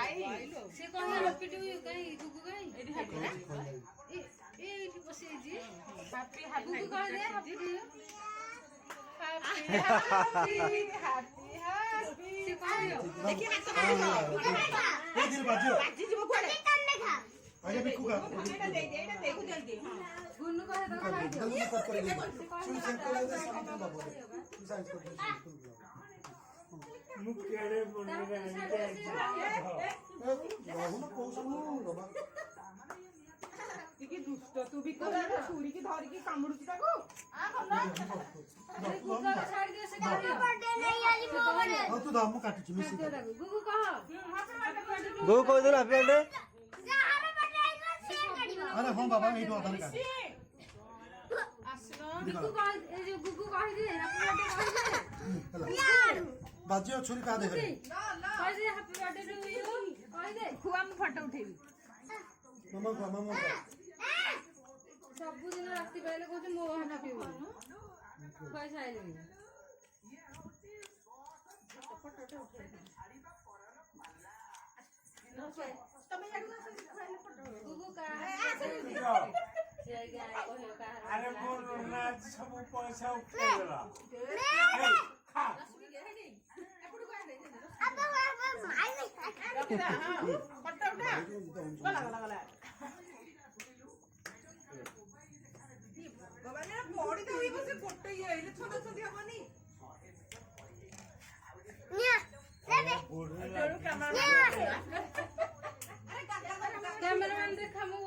से कौन happy to you कहीं गुगु कहीं एडी हैप्पी ए पसे जी हैप्पी हैप्पी गुगु कह दे happy to you happy happy happy से कौन देखिए हाथ मारो ए दिल बाजी जीव कोड़े अरे बिकू का एटा दे को जल्दी गुन्नू कह दो खा दियो ये कर सुन सेंड कर दे सब बाबू तू साइज कर दे मुकेरे बोलने बहु कोसनु बाबा ଟିକେ ଦୁଷ୍ଟ ତୁ ବି କର ଛୁରୀ କି ଧରିକି କାମୁଡୁଛି ତାକୁ ଆ ଭଲ गुगु छाड़ दे से कर बर्थडे नहीं आज वो बर्थडे हां तू दाम काटी मिसी गुगु कह गो कोइ दिन हैप्पी बर्थडे ଯାହାର बर्थडे ଆଇଲା ସେ କାଟିବ अरे हां बाबा एठो अधार का गुगु कह ए जो गुगु कह दे हैप्पी बर्थडे कह दे यार बाजी छुरी का दे कह दे हैप्पी बर्थडे टू यू कह दे ଖୁଆ ମୁଁ ଫଟୋ ଉଠେଇବି मामा सब दिन राति पहले कहते मो हना पीबो पैसा आइले ତମେ ଯାକୁ ଖାଇଲେ ଫଟୋ गुगु का से गया कहयो का अरे बोल ना सब पैसा उठेला खा अब माई ଫଟୋ ଉଠା ଗଲା ଗଲା ଗଲା ଗବାନେ ପଡି ତ ହୋଇ ବସେ ଗୋଟେ ଇଏ ହେଲେ ଛନ୍ଦ ଛନ୍ଦି ହବନି निया ले ତେଣୁ କ୍ୟାମେରା कैमरामैन देखा मु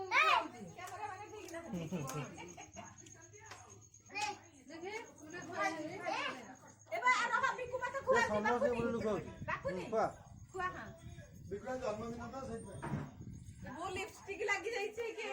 देखे तूने भाई ଏବେ ଆର ହାପିକୁ ମତେ ଖୁଆ ଦେ समझ से बोलू को ବାକୁନି पा ଖୁଆ ହଁ बिकला जन्मदिन था सही वो लिपस्टिक लगी जाइए कि